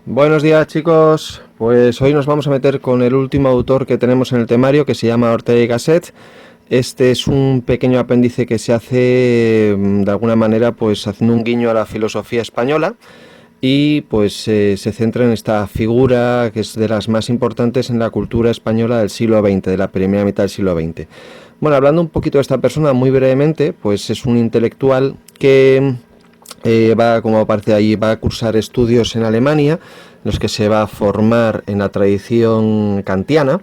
Buenos días, chicos. Pues hoy nos vamos a meter con el último autor que tenemos en el temario, que se llama Ortega y Gasset. Este es un pequeño apéndice que se hace de alguna manera pues haciendo un guiño a la filosofía española y pues se centra en esta figura que es de las más importantes en la cultura española del siglo XX, de la primera mitad del siglo XX. Bueno, hablando un poquito de esta persona muy brevemente, pues es un intelectual que como aparece ahí, va a cursar estudios en Alemania, en los que se va a formar en la tradición kantiana,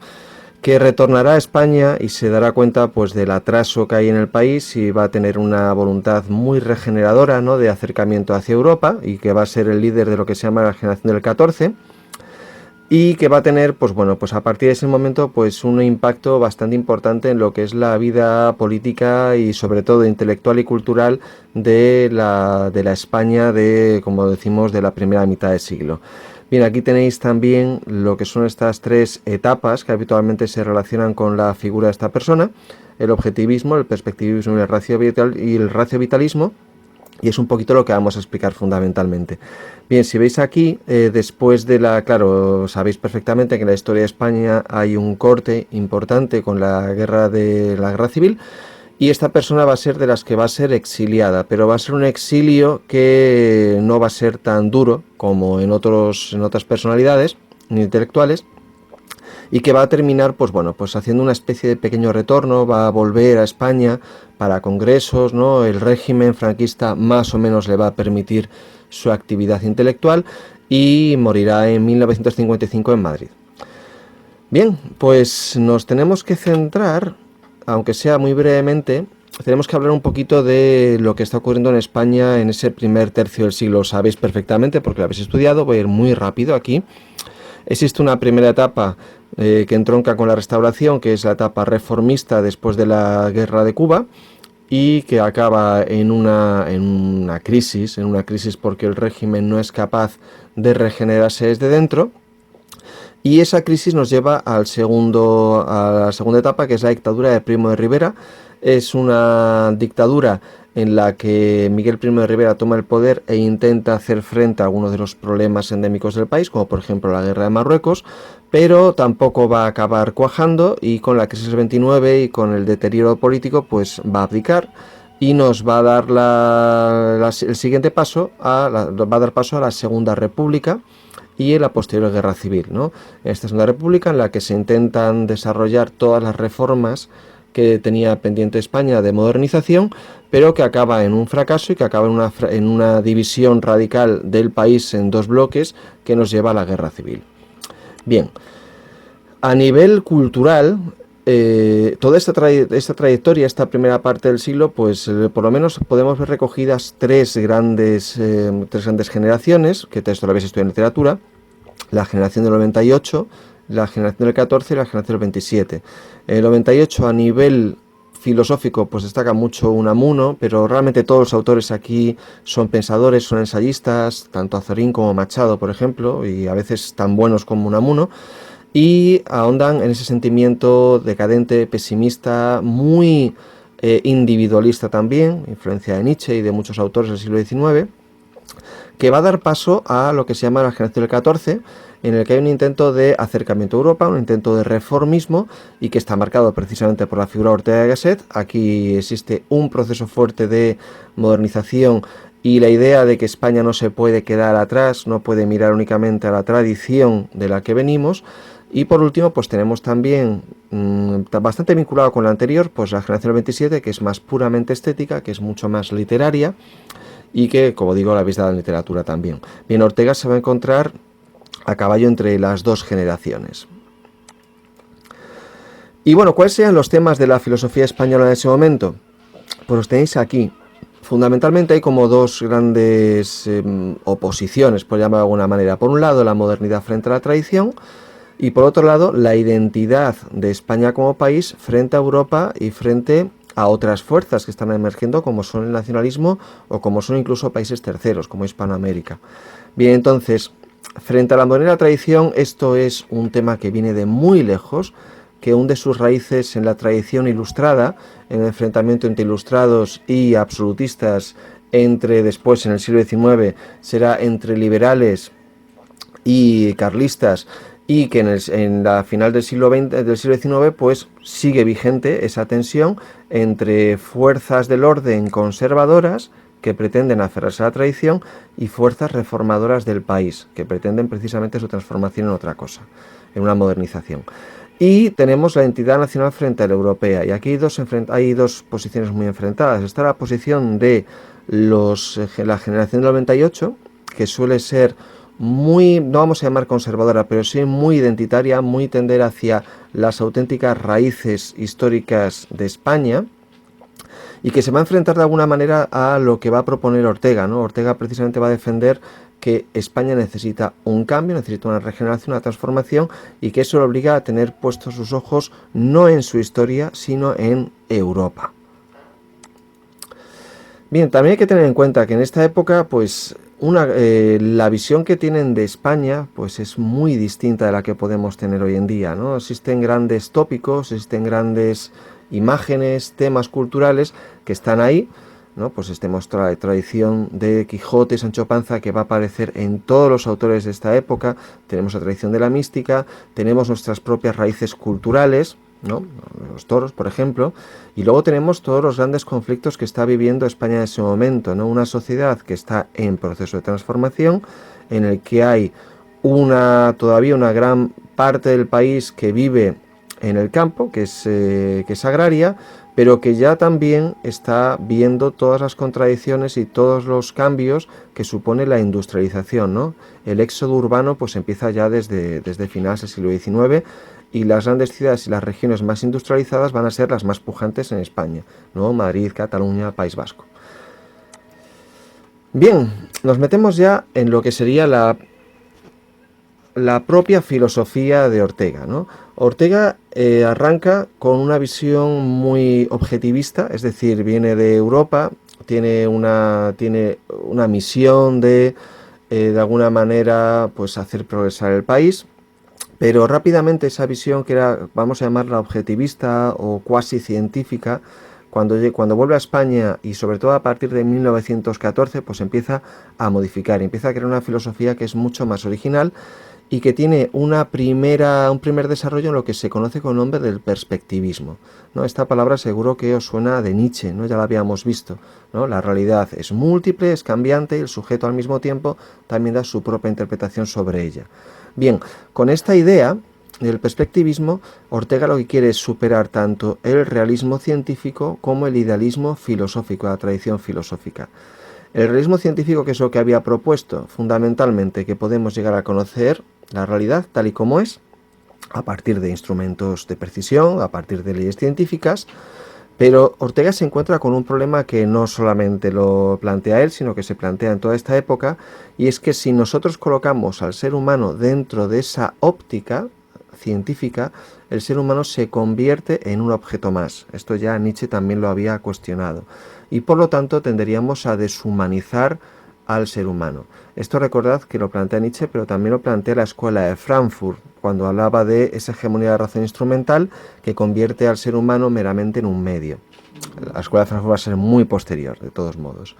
que retornará a España y se dará cuenta pues del atraso que hay en el país y va a tener una voluntad muy regeneradora, ¿no?, de acercamiento hacia Europa, y que va a ser el líder de lo que se llama la generación del 14 y que va a tener, pues bueno, pues a partir de ese momento, pues un impacto bastante importante en lo que es la vida política y sobre todo intelectual y cultural de la España de, como decimos, de la primera mitad del siglo. Bien, aquí tenéis también lo que son estas tres etapas que habitualmente se relacionan con la figura de esta persona: el objetivismo, el perspectivismo y el raciovitalismo. Y es un poquito lo que vamos a explicar fundamentalmente. Bien, si veis aquí, después de claro, sabéis perfectamente que en la historia de España hay un corte importante con la guerra civil, y esta persona va a ser de las que va a ser exiliada, pero va a ser un exilio que no va a ser tan duro como en otras personalidades intelectuales, y que va a terminar, pues bueno, pues haciendo una especie de pequeño retorno, va a volver a España para congresos, ¿no? El régimen franquista más o menos le va a permitir su actividad intelectual y morirá en 1955 en Madrid. Bien, pues nos tenemos que centrar, aunque sea muy brevemente, tenemos que hablar un poquito de lo que está ocurriendo en España en ese primer tercio del siglo. Lo sabéis perfectamente porque lo habéis estudiado, voy a ir muy rápido aquí. Existe una primera etapa que entronca con la Restauración, que es la etapa reformista después de la Guerra de Cuba, y que acaba en una crisis porque el régimen no es capaz de regenerarse desde dentro. Y esa crisis nos lleva a la segunda etapa, que es la dictadura de Primo de Rivera. Es una dictadura en la que Miguel Primo de Rivera toma el poder e intenta hacer frente a algunos de los problemas endémicos del país, como por ejemplo la guerra de Marruecos, pero tampoco va a acabar cuajando, y con la crisis del 29 y con el deterioro político, pues va a abdicar y nos va a dar el siguiente paso, va a dar paso a la Segunda República y en la posterior guerra civil, ¿no? Esta Segunda República, en la que se intentan desarrollar todas las reformas que tenía pendiente España de modernización, pero que acaba en un fracaso y que acaba en una división radical del país en dos bloques que nos lleva a la guerra civil. Bien, a nivel cultural, toda esta trayectoria, esta primera parte del siglo, pues por lo menos podemos ver recogidas tres grandes generaciones, que esto lo habéis estudiado en literatura: la generación del 98, la generación del 14 y la generación del 27. El 98 a nivel filosófico pues destaca mucho Unamuno, pero realmente todos los autores aquí son pensadores, son ensayistas, tanto Azorín como Machado, por ejemplo, y a veces tan buenos como Unamuno, y ahondan en ese sentimiento decadente, pesimista, muy individualista también, influencia de Nietzsche y de muchos autores del siglo XIX, que va a dar paso a lo que se llama la generación del 14, en el que hay un intento de acercamiento a Europa, un intento de reformismo, y que está marcado precisamente por la figura de Ortega y Gasset. Aquí existe un proceso fuerte de modernización y la idea de que España no se puede quedar atrás, no puede mirar únicamente a la tradición de la que venimos. Y por último, pues tenemos también, bastante vinculado con la anterior, pues la generación del 27, que es más puramente estética, que es mucho más literaria, y que, como digo, la habéis dado en literatura también. Bien, Ortega se va a encontrar a caballo entre las dos generaciones. Y bueno, ¿cuáles serían los temas de la filosofía española en ese momento? Pues los tenéis aquí. Fundamentalmente hay como dos grandes oposiciones, por llamar de alguna manera. Por un lado, la modernidad frente a la tradición, y por otro lado, la identidad de España como país frente a Europa y frente a otras fuerzas que están emergiendo, como son el nacionalismo o como son incluso países terceros, como Hispanoamérica. Bien, entonces, frente a la modernidad tradición, esto es un tema que viene de muy lejos, que hunde sus raíces en la tradición ilustrada, en el enfrentamiento entre ilustrados y absolutistas, después en el siglo XIX será entre liberales y carlistas, y que en la final del siglo XX, del siglo XIX, pues sigue vigente esa tensión entre fuerzas del orden conservadoras que pretenden aferrarse a la tradición y fuerzas reformadoras del país que pretenden precisamente su transformación en otra cosa, en una modernización. Y tenemos la entidad nacional frente a la europea, y aquí hay dos posiciones muy enfrentadas. Está la posición de la generación del 98, que suele ser muy, no vamos a llamar conservadora, pero sí muy identitaria, muy tender hacia las auténticas raíces históricas de España, y que se va a enfrentar de alguna manera a lo que va a proponer Ortega, ¿no? Ortega precisamente va a defender que España necesita un cambio, necesita una regeneración, una transformación, y que eso le obliga a tener puestos sus ojos no en su historia, sino en Europa. Bien, también hay que tener en cuenta que en esta época, pues, la visión que tienen de España, pues, es muy distinta de la que podemos tener hoy en día, ¿no? Existen grandes tópicos, existen grandes imágenes, temas culturales que están ahí, ¿no? Pues tenemos toda la tradición de Quijote y Sancho Panza, que va a aparecer en todos los autores de esta época. Tenemos la tradición de la mística, tenemos nuestras propias raíces culturales, ¿no? Los toros, por ejemplo, y luego tenemos todos los grandes conflictos que está viviendo España en ese momento, ¿no? Una sociedad que está en proceso de transformación, en el que hay todavía una gran parte del país que vive en el campo, que es agraria, pero que ya también está viendo todas las contradicciones y todos los cambios que supone la industrialización, ¿no? El éxodo urbano pues empieza ya desde finales del siglo XIX, y las grandes ciudades y las regiones más industrializadas van a ser las más pujantes en España, ¿no? Madrid, Cataluña, País Vasco. Bien, nos metemos ya en lo que sería la propia filosofía de Ortega, ¿no? Ortega arranca con una visión muy objetivista, es decir, viene de Europa, tiene una misión de alguna manera, pues hacer progresar el país, pero rápidamente esa visión, que era, vamos a llamarla objetivista o cuasi científica, cuando vuelve a España, y sobre todo a partir de 1914, pues empieza a modificar, empieza a crear una filosofía que es mucho más original y que tiene un primer desarrollo en lo que se conoce con el nombre del perspectivismo, ¿no? Esta palabra seguro que os suena de Nietzsche, ¿no? Ya la habíamos visto, ¿no? La realidad es múltiple, es cambiante, y el sujeto al mismo tiempo también da su propia interpretación sobre ella. Bien, con esta idea del perspectivismo, Ortega lo que quiere es superar tanto el realismo científico como el idealismo filosófico, la tradición filosófica. El realismo científico, que es lo que había propuesto, fundamentalmente que podemos llegar a conocer la realidad tal y como es, a partir de instrumentos de precisión, a partir de leyes científicas, pero Ortega se encuentra con un problema que no solamente lo plantea él, sino que se plantea en toda esta época, y es que si nosotros colocamos al ser humano dentro de esa óptica científica, el ser humano se convierte en un objeto más. Esto ya Nietzsche también lo había cuestionado, y por lo tanto tenderíamos a deshumanizar al ser humano. Esto recordad que lo plantea Nietzsche, pero también lo plantea la escuela de Frankfurt, cuando hablaba de esa hegemonía de la razón instrumental que convierte al ser humano meramente en un medio. La escuela de Frankfurt va a ser muy posterior, de todos modos.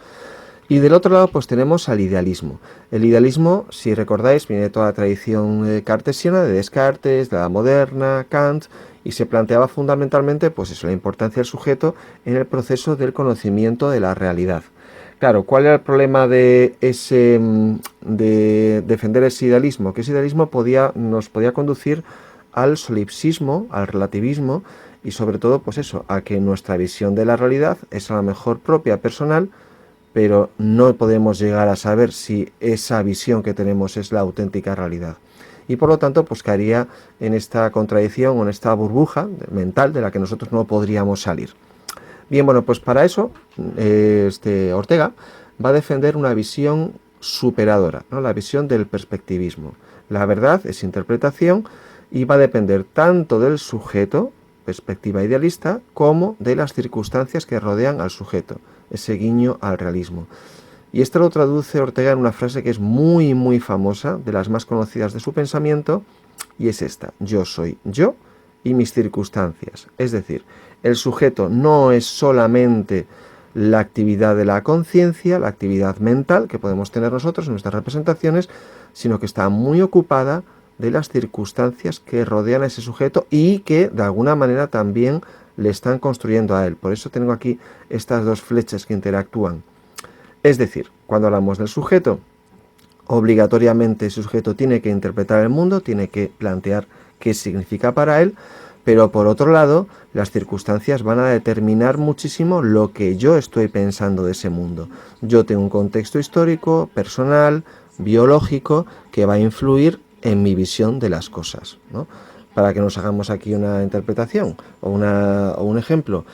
Y del otro lado pues tenemos al idealismo. El idealismo, si recordáis, viene de toda la tradición cartesiana, de Descartes, de la moderna, Kant, y se planteaba fundamentalmente pues eso, la importancia del sujeto en el proceso del conocimiento de la realidad. Claro, ¿cuál era el problema de defender ese idealismo? Que ese idealismo nos podía conducir al solipsismo, al relativismo, y sobre todo, pues eso, a que nuestra visión de la realidad es a lo mejor propia, personal, pero no podemos llegar a saber si esa visión que tenemos es la auténtica realidad. Y por lo tanto, pues caería en esta contradicción o en esta burbuja mental de la que nosotros no podríamos salir. Bien, bueno, pues para eso Ortega va a defender una visión superadora, ¿no? La visión del perspectivismo. La verdad es interpretación y va a depender tanto del sujeto, perspectiva idealista, como de las circunstancias que rodean al sujeto, ese guiño al realismo. Y esto lo traduce Ortega en una frase que es muy, muy famosa, de las más conocidas de su pensamiento, y es esta: yo soy yo y mis circunstancias. Es decir, el sujeto no es solamente la actividad de la conciencia, la actividad mental que podemos tener nosotros en nuestras representaciones, sino que está muy ocupada de las circunstancias que rodean a ese sujeto y que de alguna manera también le están construyendo a él. Por eso tengo aquí estas dos flechas que interactúan. Es decir, cuando hablamos del sujeto, obligatoriamente ese sujeto tiene que interpretar el mundo, tiene que plantear qué significa para él, pero por otro lado, las circunstancias van a determinar muchísimo lo que yo estoy pensando de ese mundo. Yo tengo un contexto histórico, personal, biológico, que va a influir en mi visión de las cosas, ¿no? Para que nos hagamos aquí una interpretación o un ejemplo.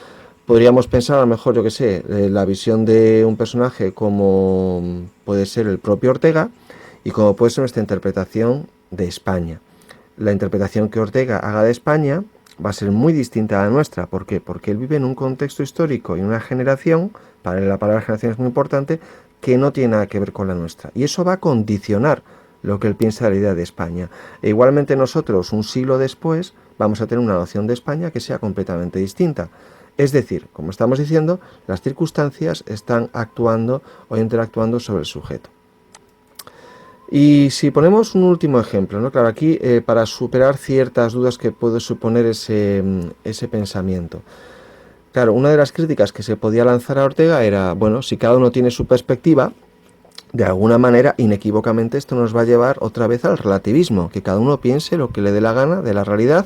Podríamos pensar a lo mejor, yo que sé, la visión de un personaje como puede ser el propio Ortega y como puede ser nuestra interpretación de España. La interpretación que Ortega haga de España va a ser muy distinta a la nuestra. ¿Por qué? Porque él vive en un contexto histórico y una generación, para él la palabra generación es muy importante, que no tiene nada que ver con la nuestra. Y eso va a condicionar lo que él piensa de la idea de España. E igualmente nosotros, un siglo después, vamos a tener una noción de España que sea completamente distinta. Es decir, como estamos diciendo, las circunstancias están actuando o interactuando sobre el sujeto. Y si ponemos un último ejemplo, ¿no? Claro, aquí para superar ciertas dudas que puede suponer ese pensamiento. Claro, una de las críticas que se podía lanzar a Ortega era, bueno, si cada uno tiene su perspectiva, de alguna manera, inequívocamente, esto nos va a llevar otra vez al relativismo, que cada uno piense lo que le dé la gana de la realidad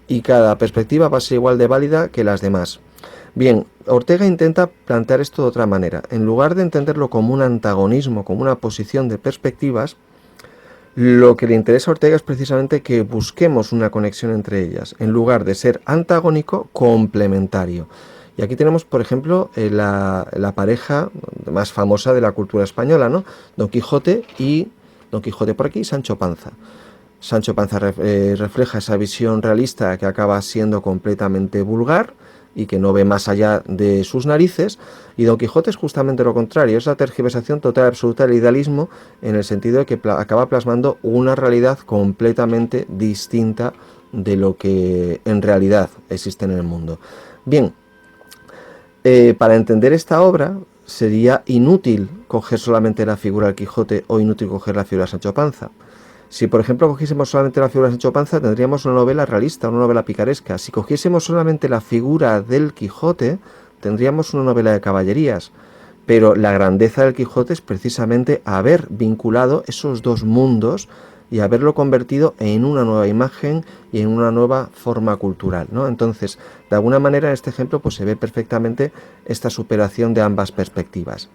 y cada perspectiva va a ser igual de válida que las demás. Bien, Ortega intenta plantear esto de otra manera. En lugar de entenderlo como un antagonismo, como una posición de perspectivas, lo que le interesa a Ortega es precisamente que busquemos una conexión entre ellas, en lugar de ser antagónico, complementario. Y aquí tenemos, por ejemplo, la pareja más famosa de la cultura española, ¿no? Don Quijote y Don Quijote por aquí y Sancho Panza. Sancho Panza refleja esa visión realista que acaba siendo completamente vulgar y que no ve más allá de sus narices, y Don Quijote es justamente lo contrario, es la tergiversación total y absoluta del idealismo, en el sentido de que acaba plasmando una realidad completamente distinta de lo que en realidad existe en el mundo. Bien, para entender esta obra sería inútil coger solamente la figura del Quijote o inútil coger la figura de Sancho Panza. Si, por ejemplo, cogiésemos solamente la figura de Sancho Panza, tendríamos una novela realista, una novela picaresca. Si cogiésemos solamente la figura del Quijote, tendríamos una novela de caballerías. Pero la grandeza del Quijote es precisamente haber vinculado esos dos mundos y haberlo convertido en una nueva imagen y en una nueva forma cultural, ¿no? Entonces, de alguna manera en este ejemplo pues se ve perfectamente esta superación de ambas perspectivas.